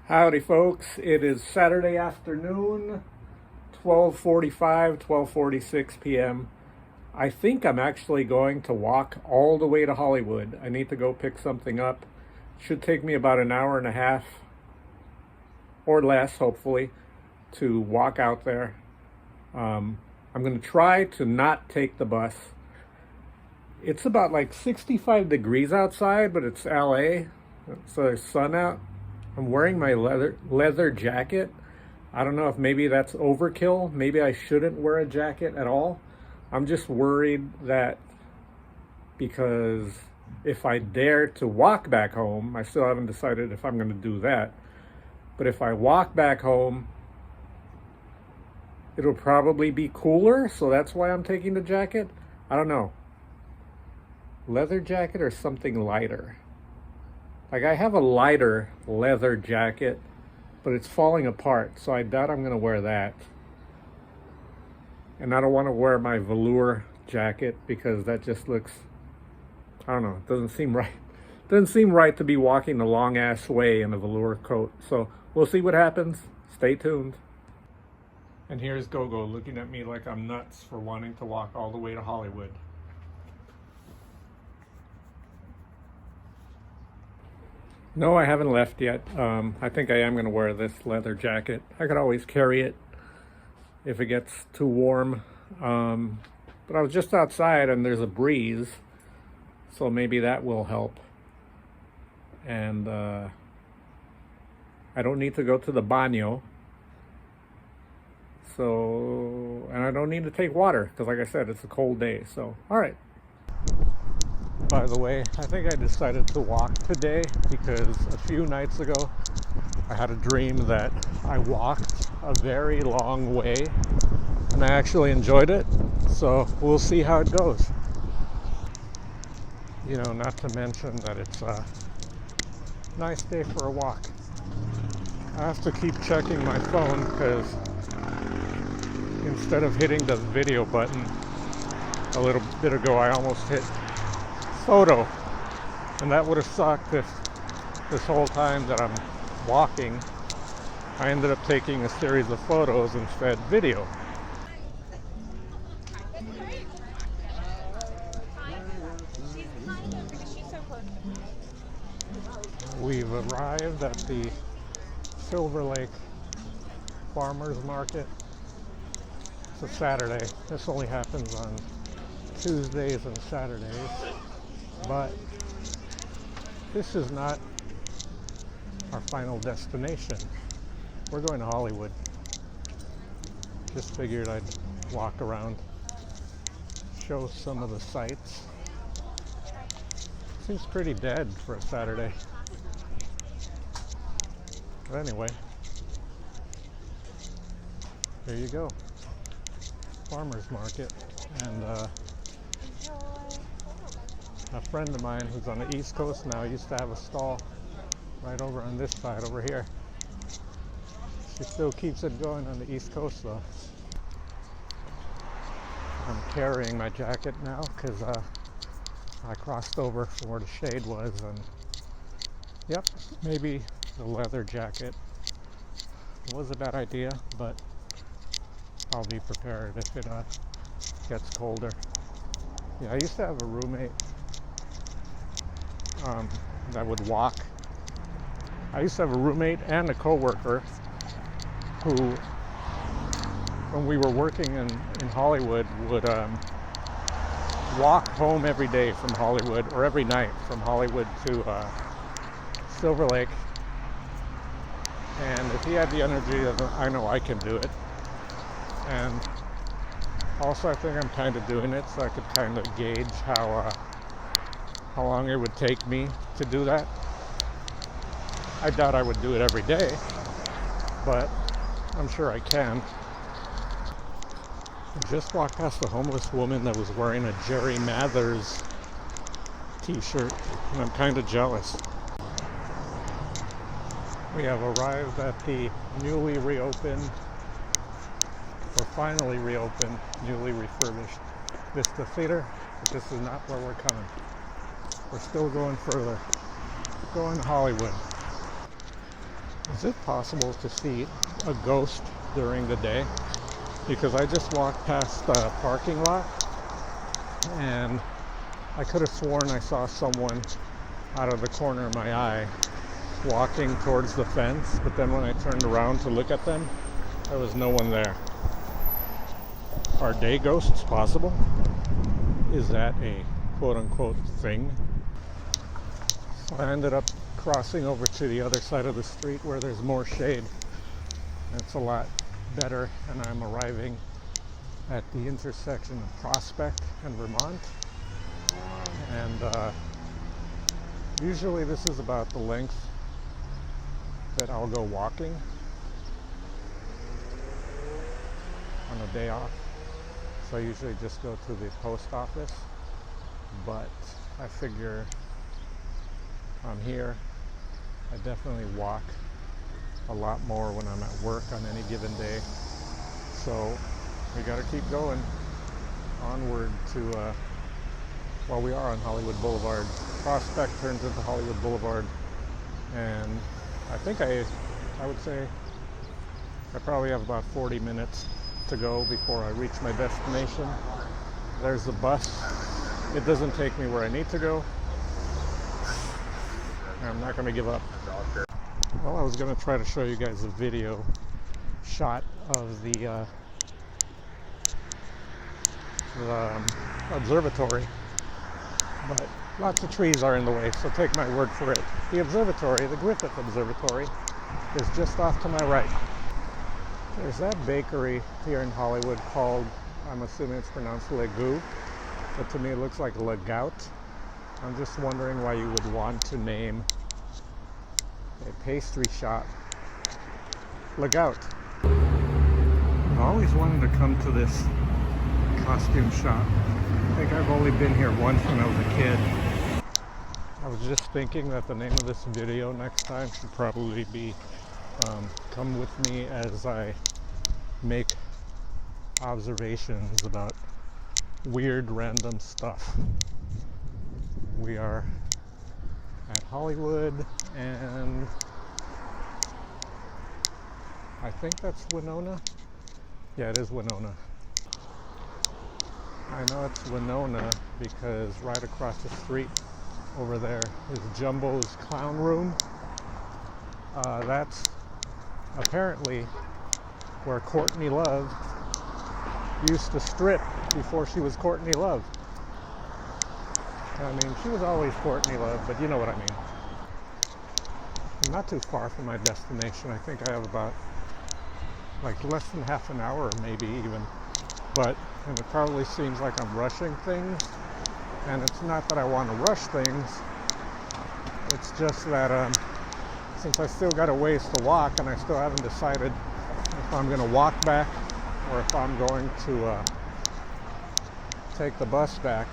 Howdy folks, it is Saturday afternoon, 12:46 p.m. I think I'm actually going to walk all the way to Hollywood. I need to go pick something up. Should take me about an hour and a half or less, hopefully, to walk out there. I'm going to try to not take the bus. It's about like 65 degrees outside, but it's LA, so there's sun out. I'm wearing my leather jacket. I don't know if maybe that's overkill. Maybe I shouldn't wear a jacket at all. I'm just worried that because if I dare to walk back home, I still haven't decided if I'm going to do that. But if I walk back home, it'll probably be cooler. So that's why I'm taking the jacket. I don't know. Leather jacket or something lighter. Like I have a lighter leather jacket, but it's falling apart, so I doubt I'm going to wear that. And I don't want to wear my velour jacket because that just looks, I don't know, it doesn't seem right. It doesn't seem right to be walking a long ass way in a velour coat. So we'll see what happens. Stay tuned. And here's Gogo looking at me like I'm nuts for wanting to walk all the way to Hollywood. No, I haven't left yet. I think I am going to wear this leather jacket. I could always carry it if it gets too warm. But I was just outside and there's a breeze, so maybe that will help. And I don't need to go to the baño. And I don't need to take water because, like I said, it's a cold day. So, all right. By the way, I think I decided to walk today because a few nights ago I had a dream that I walked a very long way and I actually enjoyed it. So we'll see how it goes. You know, not to mention that it's a nice day for a walk. I have to keep checking my phone because instead of hitting the video button a little bit ago, I almost hit photo, and that would have sucked if this whole time that I'm walking I ended up taking a series of photos instead video. We've arrived at the Silverlake farmers market. It's a Saturday. This only happens on Tuesdays and Saturdays. But this is not our final destination. We're going to Hollywood. Just figured I'd walk around, show some of the sights. Seems pretty dead for a Saturday. But anyway, there you go. Farmers market. And a friend of mine who's on the East Coast now used to have a stall right over on this side over here. She still keeps it going on the East Coast though. I'm carrying my jacket now because I crossed over from where the shade was, and yep, maybe the leather jacket was a bad idea, but I'll be prepared if it gets colder. Yeah, I used to have a roommate that would walk. I used to have a roommate and a coworker who, when we were working in Hollywood, would walk home every day from Hollywood, or every night from Hollywood to Silverlake. And if he had the energy, I know I can do it. And also, I think I'm kind of doing it so I could kind of gauge how long it would take me to do that. I doubt I would do it every day, but I'm sure I can. I just walked past a homeless woman that was wearing a Jerry Mathers t-shirt, and I'm kind of jealous. We have arrived at the newly reopened, or finally reopened, newly refurbished Vista Theater, but this is not where we're coming. We're still going further, going to Hollywood. Is it possible to see a ghost during the day? Because I just walked past the parking lot and I could have sworn I saw someone out of the corner of my eye walking towards the fence, but then when I turned around to look at them, there was no one there. Are day ghosts possible? Is that a quote-unquote thing? So I ended up crossing over to the other side of the street where there's more shade. It's a lot better, and I'm arriving at the intersection of Prospect and Vermont. And usually this is about the length that I'll go walking on a day off. So I usually just go to the post office, but I figure I'm here. I definitely walk a lot more when I'm at work on any given day. So we gotta keep going onward to, well, we are on Hollywood Boulevard. Prospect turns into Hollywood Boulevard, and I think I would say I probably have about 40 minutes to go before I reach my destination. There's the bus. It doesn't take me where I need to go. I'm not going to give up. Well, I was going to try to show you guys a video shot of the observatory, but lots of trees are in the way, so take my word for it. The observatory, the Griffith Observatory, is just off to my right. There's that bakery here in Hollywood called, I'm assuming it's pronounced Le Goût, but to me it looks like Le Gout. I'm just wondering why you would want to name a pastry shop Le Gout. I always wanted to come to this costume shop. I think I've only been here once when I was a kid. I was just thinking that the name of this video next time should probably be come with me as I make observations about weird random stuff. We are at Hollywood, and I think that's Winona. Yeah, it is Winona. I know it's Winona because right across the street over there is Jumbo's Clown Room. That's apparently where Courtney Love used to strip before she was Courtney Love. I mean, she was always Courtney Love, but you know what I mean. I'm not too far from my destination. I think I have about like less than half an hour, maybe even. But and it probably seems like I'm rushing things, and it's not that I want to rush things. It's just that since I still got a ways to walk, and I still haven't decided if I'm going to walk back or if I'm going to take the bus back.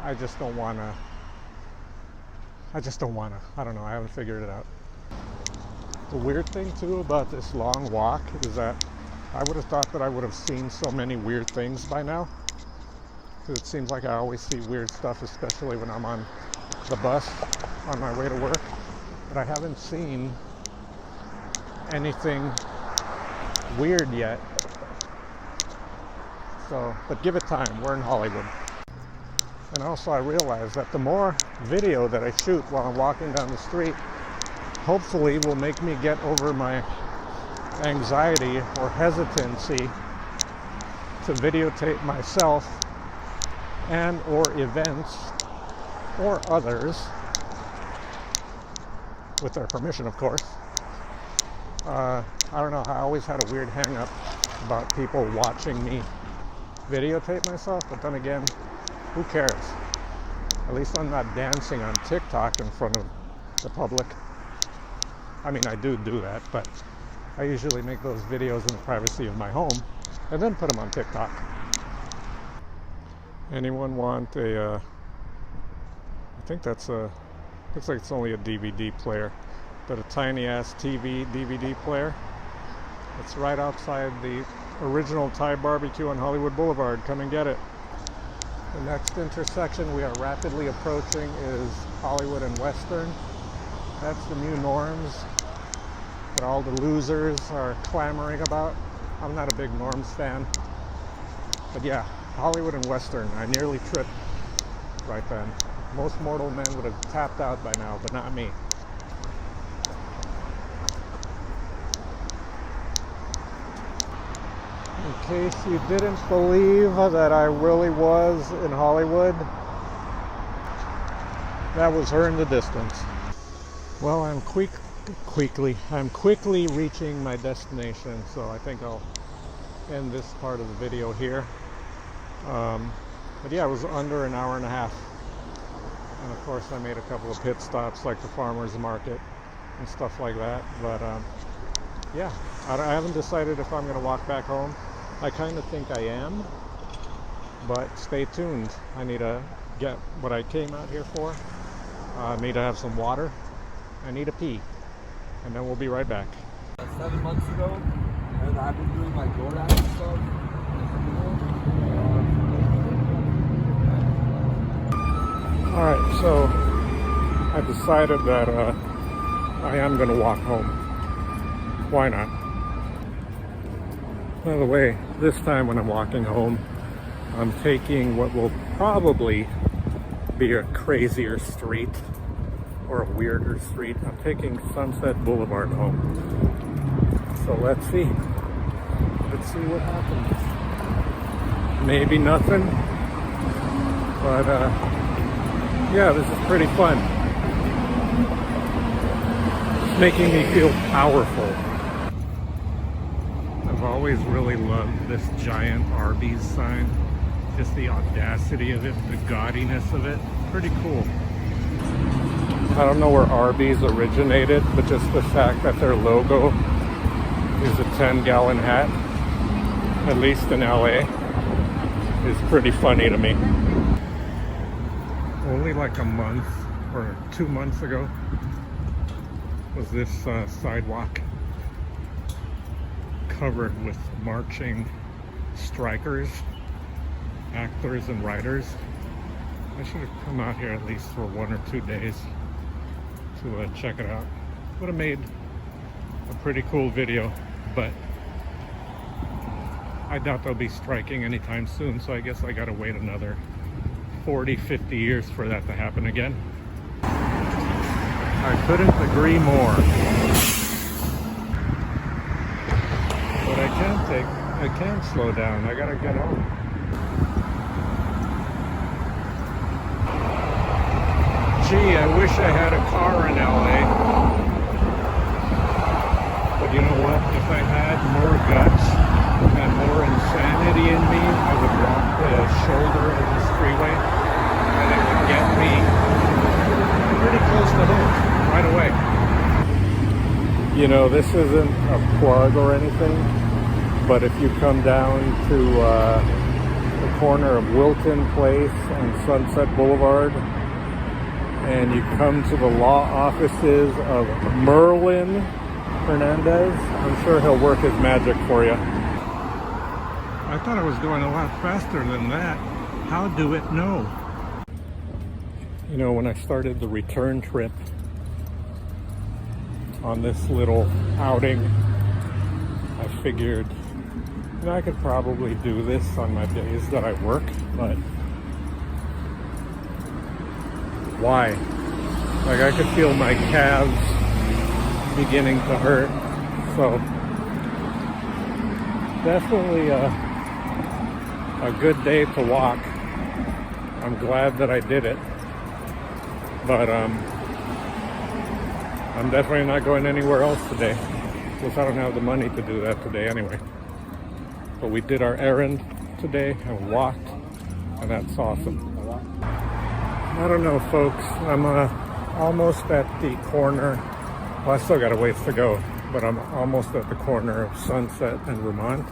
I just don't want to. I don't know. I haven't figured it out. The weird thing too about this long walk is that I would have thought that I would have seen so many weird things by now. Because it seems like I always see weird stuff, especially when I'm on the bus on my way to work. But I haven't seen anything weird yet. So, but give it time. We're in Hollywood. And also I realize that the more video that I shoot while I'm walking down the street, hopefully will make me get over my anxiety or hesitancy to videotape myself and or events or others, with their permission, of course. I don't know, I always had a weird hang up about people watching me videotape myself, but then again, who cares? At least I'm not dancing on TikTok in front of the public. I mean, I do that, but I usually make those videos in the privacy of my home and then put them on TikTok. Anyone want I think that's looks like it's only a DVD player, but a tiny ass TV DVD player. It's right outside the original Thai barbecue on Hollywood Boulevard. Come and get it. The next intersection we are rapidly approaching is Hollywood and Western. That's the new norms that all the losers are clamoring about. I'm not a big norms fan. But yeah, Hollywood and Western, I nearly tripped right then. Most mortal men would have tapped out by now, but not me. In case you didn't believe that I really was in Hollywood, that was her in the distance. Well, I'm quickly reaching my destination, so I think I'll end this part of the video here. But yeah, it was under an hour and a half. And of course I made a couple of pit stops like the farmer's market and stuff like that. But yeah, I haven't decided if I'm going to walk back home. I kind of think I am, but stay tuned. I need to get what I came out here for. I need to have some water. I need to pee. And then we'll be right back. 7 months ago, and I've been doing my DoorDash stuff. Alright, so I decided that I am going to walk home. Why not? By the way, this time when I'm walking home, I'm taking what will probably be a crazier street or a weirder street. I'm taking Sunset Boulevard home. So let's see. Let's see what happens. Maybe nothing, but yeah, this is pretty fun. It's making me feel powerful. I've always really loved this giant Arby's sign. Just the audacity of it, the gaudiness of it. Pretty cool. I don't know where Arby's originated, but just the fact that their logo is a 10-gallon hat, at least in LA, is pretty funny to me. Only like a month or 2 months ago was this sidewalk covered with marching strikers, actors and writers. I should have come out here at least for 1 or 2 days to check it out. Would have made a pretty cool video, but I doubt they'll be striking anytime soon, so I guess I gotta wait another 40, 50 years for that to happen again. I couldn't agree more. But I can't slow down. I gotta get home. Gee, I wish I had a car in LA. But you know what? If I had more guts and more insanity in me, I would walk the shoulder of this freeway and it would get me pretty close to home right away. You know, this isn't a plug or anything, but if you come down to the corner of Wilton Place and Sunset Boulevard, and you come to the law offices of Merlin Hernandez, I'm sure he'll work his magic for you. I thought I was going a lot faster than that. How do it know? You know, when I started the return trip on this little outing, I figured, you know, I could probably do this on my days that I work, but why? Like, I could feel my calves beginning to hurt. So definitely a good day to walk. I'm glad that I did it, but I'm definitely not going anywhere else today, because I don't have the money to do that today anyway. But we did our errand today and walked, and that's awesome. I don't know, folks. I'm almost at the corner. Well, I still got a ways to go, but I'm almost at the corner of Sunset and Vermont.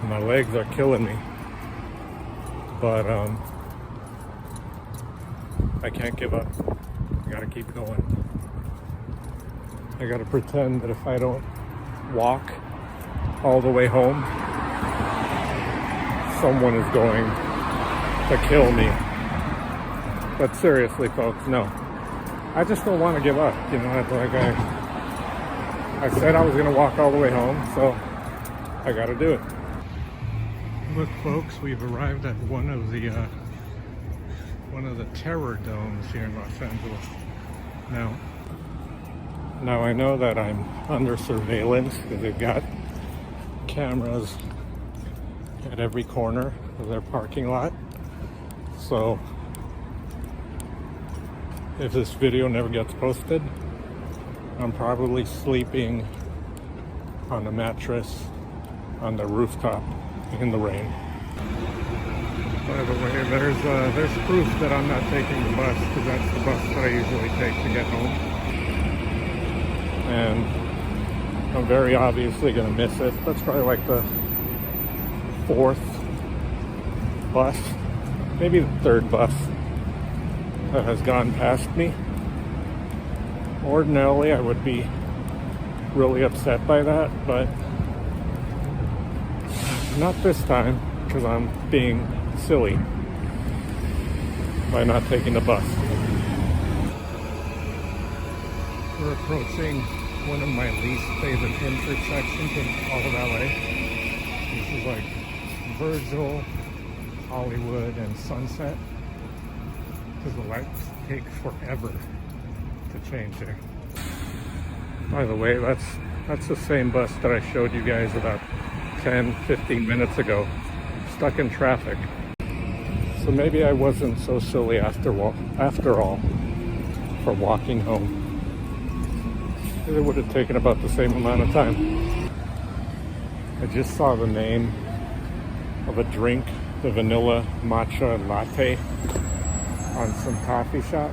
My legs are killing me, but I can't give up. I gotta keep going. I gotta pretend that if I don't walk all the way home, someone is going to kill me. But seriously, folks, no. I just don't want to give up, you know. Like I said I was going to walk all the way home, so I got to do it. Look, folks, we've arrived at one of the terror domes here in Los Angeles. Now I know that I'm under surveillance because they've got cameras at every corner of their parking lot. So if this video never gets posted, I'm probably sleeping on a mattress on the rooftop in the rain. By the way, there's proof that I'm not taking the bus, because that's the bus that I usually take to get home. And I'm very obviously going to miss it. That's probably like the 4th bus, maybe the 3rd bus that has gone past me. Ordinarily, I would be really upset by that, but not this time, because I'm being silly by not taking the bus. We're approaching one of my least favorite intersections in all of LA. This is like Virgil, Hollywood, and Sunset, because the lights take forever to change there. By the way, that's the same bus that I showed you guys about 10-15 minutes ago, stuck in traffic. So maybe I wasn't so silly after all for walking home. It would have taken about the same amount of time. I just saw the name of a drink, the vanilla matcha latte, on some coffee shop,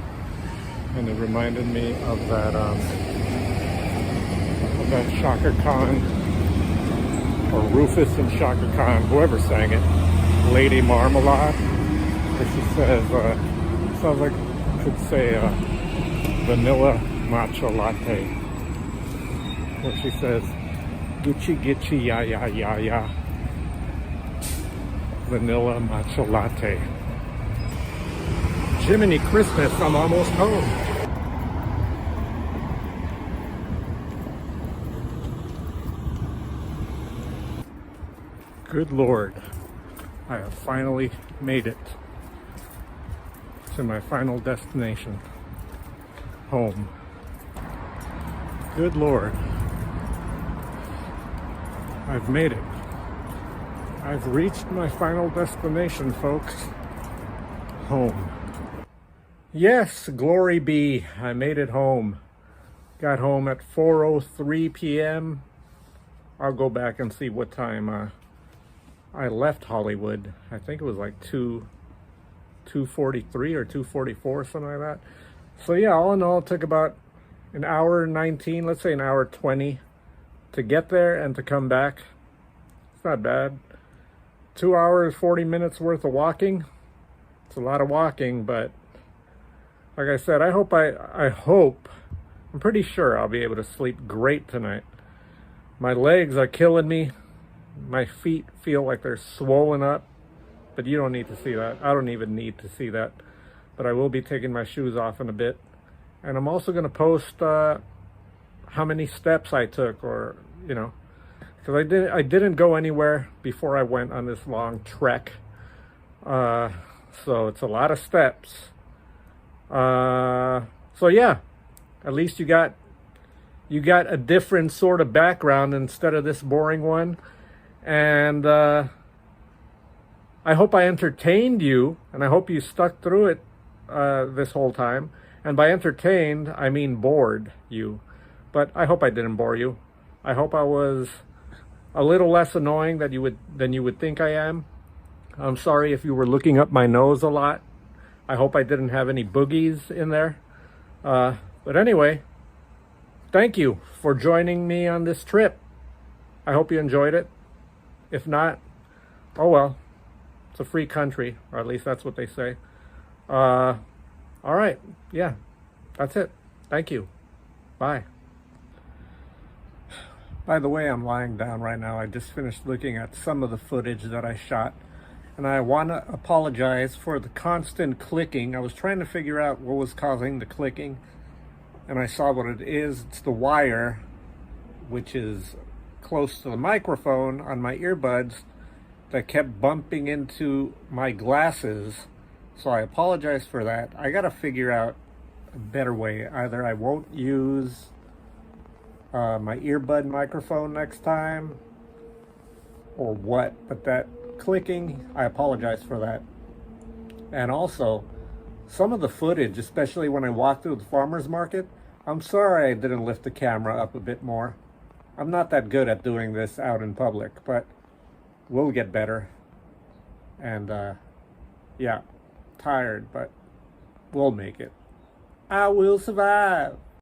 and it reminded me of that Shaka Khan, or Rufus and Shaka Khan, whoever sang it, Lady Marmalade, where she says, sounds like it could say vanilla matcha latte, where she says, Gucci Gitchy ya ya ya ya, vanilla matcha latte. Jiminy Christmas, I'm almost home. Good Lord, I have finally made it to my final destination, home. Good Lord, I've made it. I've reached my final destination, folks, home. Yes, glory be, I made it home. Got home at 4:03 p.m. I'll go back and see what time I left Hollywood. I think it was like 2:43 or 2:44, something like that. So yeah, all in all, it took about an hour 19, let's say an hour 20 to get there and to come back. It's not bad. 2 hours, 40 minutes worth of walking. It's a lot of walking, but like I said, I hope, I'm pretty sure I'll be able to sleep great tonight. My legs are killing me. My feet feel like they're swollen up, but you don't need to see that. I don't even need to see that, but I will be taking my shoes off in a bit. And I'm also going to post how many steps I took, or, you know, because I didn't go anywhere before I went on this long trek. So it's a lot of steps. So yeah, at least you got a different sort of background instead of this boring one. And I hope I entertained you, and I hope you stuck through it this whole time. And by entertained, I mean bored you. But I hope I didn't bore you. I hope I was a little less annoying than you would think I am. I'm sorry if you were looking up my nose a lot. I hope I didn't have any boogies in there. But anyway, thank you for joining me on this trip. I hope you enjoyed it. If not, oh well, it's a free country, or at least that's what they say. All right, yeah, that's it. Thank you. Bye. By the way, I'm lying down right now. I just finished looking at some of the footage that I shot, and I want to apologize for the constant clicking. I was trying to figure out what was causing the clicking, and I saw what it is. It's the wire, which is close to the microphone on my earbuds, that kept bumping into my glasses. So I apologize for that. I gotta figure out a better way. Either I won't use my earbud microphone next time, or what. But that clicking, I apologize for that. And also, some of the footage, especially when I walked through the farmer's market, I'm sorry I didn't lift the camera up a bit more. I'm not that good at doing this out in public, but we'll get better. And yeah, tired, but we'll make it. I will survive.